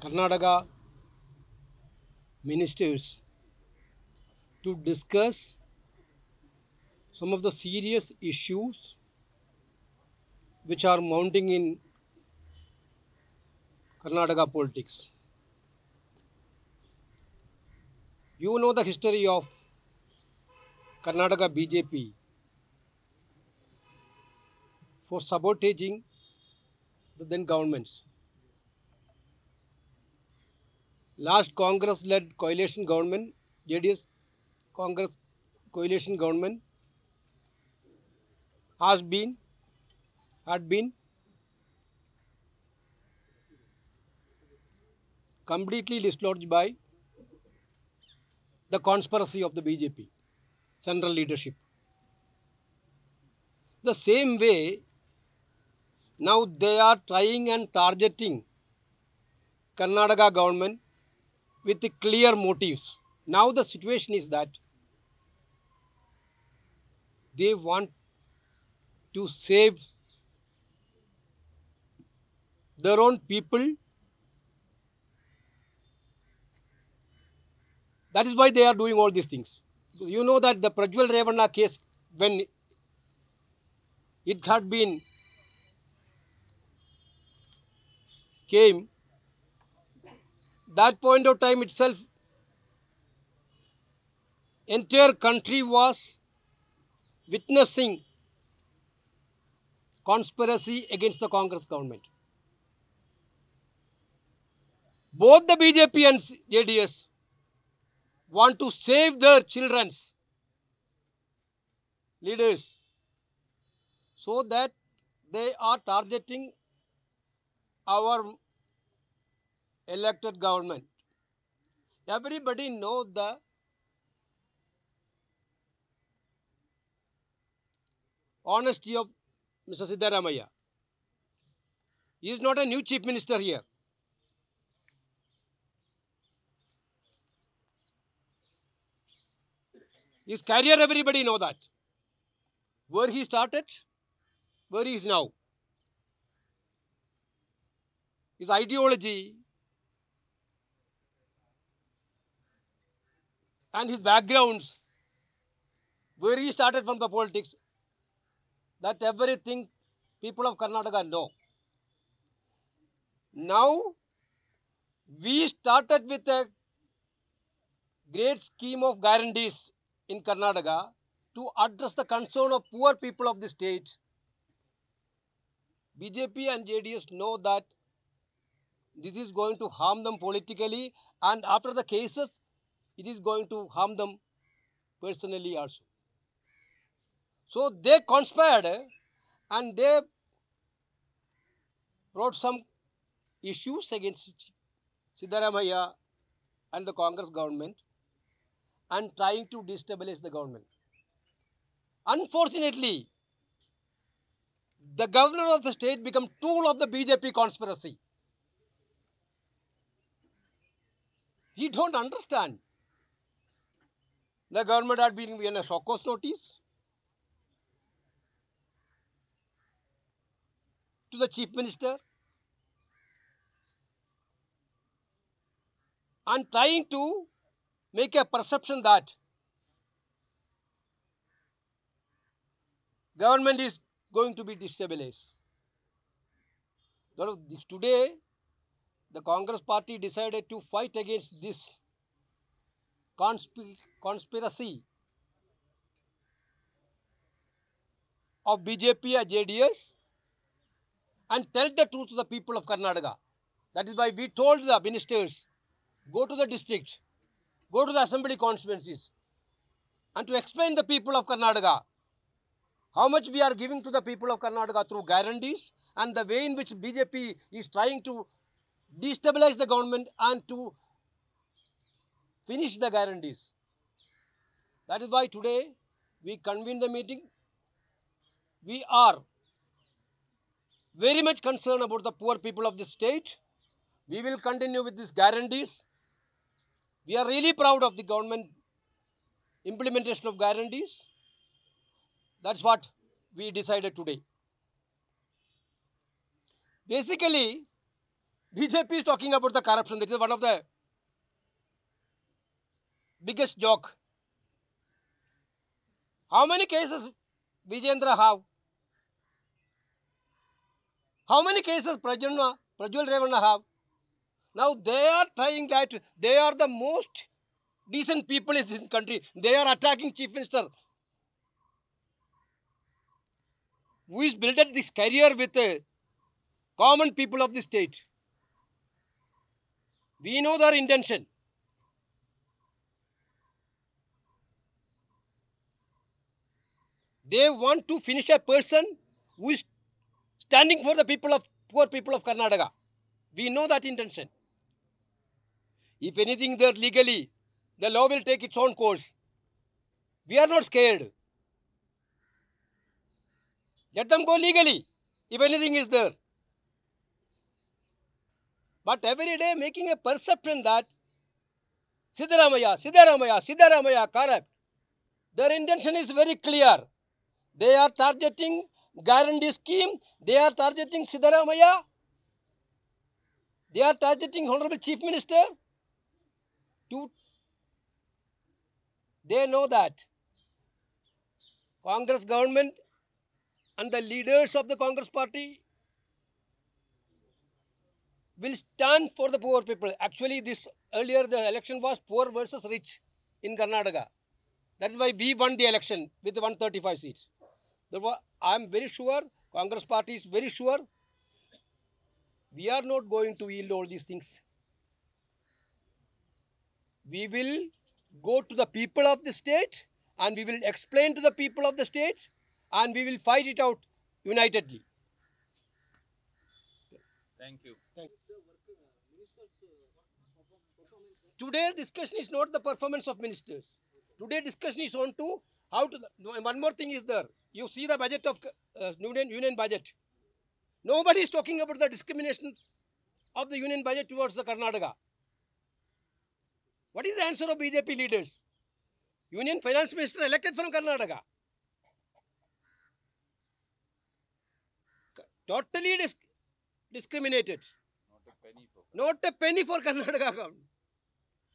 Karnataka ministers to discuss some of the serious issues which are mounting in Karnataka politics. You know the history of Karnataka BJP for sabotaging the then governments. Last Congress led coalition government, JDS Congress coalition government, has been had been completely dislodged by the conspiracy of the BJP central leadership. The same way, now they are trying and targeting Karnataka government with clear motives. Now the situation is that they want to save their own people. That is why they are doing all these things. You know that the Prajwal Revanna case, when it had been came, that point of time itself, entire country was witnessing conspiracy against the Congress government. Both the BJP and JDS want to save their children's leaders, so that they are targeting our elected government. Everybody knows the honesty of Mr. Siddaramaiah. He is not a new chief minister here. His career, everybody know that. Where he started, where he is now. His ideology and his backgrounds, where he started from the politics, that everything people of Karnataka know. Now, we started with a great scheme of guarantees in Karnataka to address the concern of poor people of the state. BJP and JDS know that this is going to harm them politically, and after the cases, it is going to harm them personally also. So they conspired and they brought some issues against Siddaramaiah and the Congress government and trying to destabilize the government. Unfortunately, the governor of the state became tool of the BJP conspiracy. He don't understand. The government had been given a shock cause notice to the chief minister and trying to make a perception that government is going to be destabilized. Today, the Congress party decided to fight against this conspiracy of BJP and JDS and tell the truth to the people of Karnataka. That is why we told the ministers, go to the district, go to the assembly constituencies, and to explain the people of Karnataka how much we are giving to the people of Karnataka through guarantees and the way in which BJP is trying to destabilize the government and to finish the guarantees. That is why today we convened the meeting. We are very much concerned about the poor people of the state. We will continue with these guarantees. We are really proud of the government implementation of guarantees. That's what we decided today. Basically, BJP is talking about the corruption. That is one of the biggest joke. How many cases Vijayendra have? How many cases Prajwal Revanna have? Now they are trying that they are the most decent people in this country. They are attacking Chief Minister, who is built this career with common people of the state. We know their intention. They want to finish a person who is standing for the poor people of Karnataka. We know that intention. If anything there legally, the law will take its own course. We are not scared. Let them go legally, if anything is there. But every day making a perception that Siddaramaiah, corrupt. Their intention is very clear. They are targeting guarantee scheme. They are targeting Siddaramaiah. They are targeting Honorable Chief Minister. They know that Congress government and the leaders of the Congress party will stand for the poor people. Actually, earlier the election was poor versus rich in Karnataka. That is why we won the election with 135 seats. Therefore, I am very sure, Congress party is very sure, we are not going to yield all these things. We will go to the people of the state and we will explain to the people of the state and we will fight it out unitedly. Thank you. Today's discussion is not the performance of ministers. Today's discussion is on to how to. One more thing is there. You see the budget of union budget. Nobody is talking about the discrimination of the union budget towards the Karnataka. What is the answer of BJP leaders? Union finance minister elected from Karnataka. Totally discriminated. Not a penny for Karnataka government.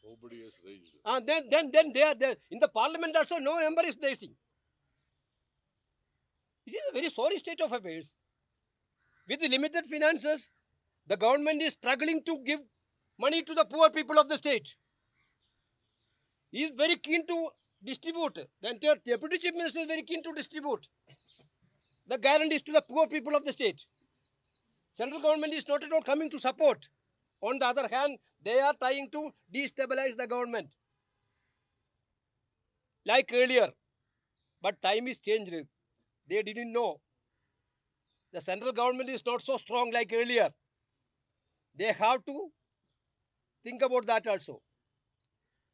Nobody has raised it. Then they are there. In the parliament also, no member is raising. It is a very sorry state of affairs. With the limited finances, the government is struggling to give money to the poor people of the state. He is very keen to distribute. The entire deputy chief minister is very keen to distribute the guarantees to the poor people of the state. Central government is not at all coming to support. On the other hand, they are trying to destabilize the government. Like earlier. But time is changed. They didn't know. The central government is not so strong like earlier. They have to think about that also.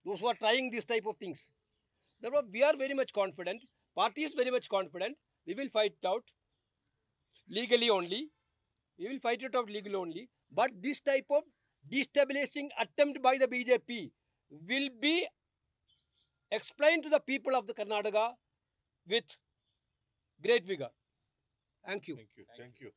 Those who are trying this type of things. Therefore, we are very much confident. Party is very much confident. We will fight it out legally only. We will fight it out legally only. But this type of destabilizing attempt by the BJP will be explained to the people of the Karnataka with great vigor. Thank you. Thank you. Thank you.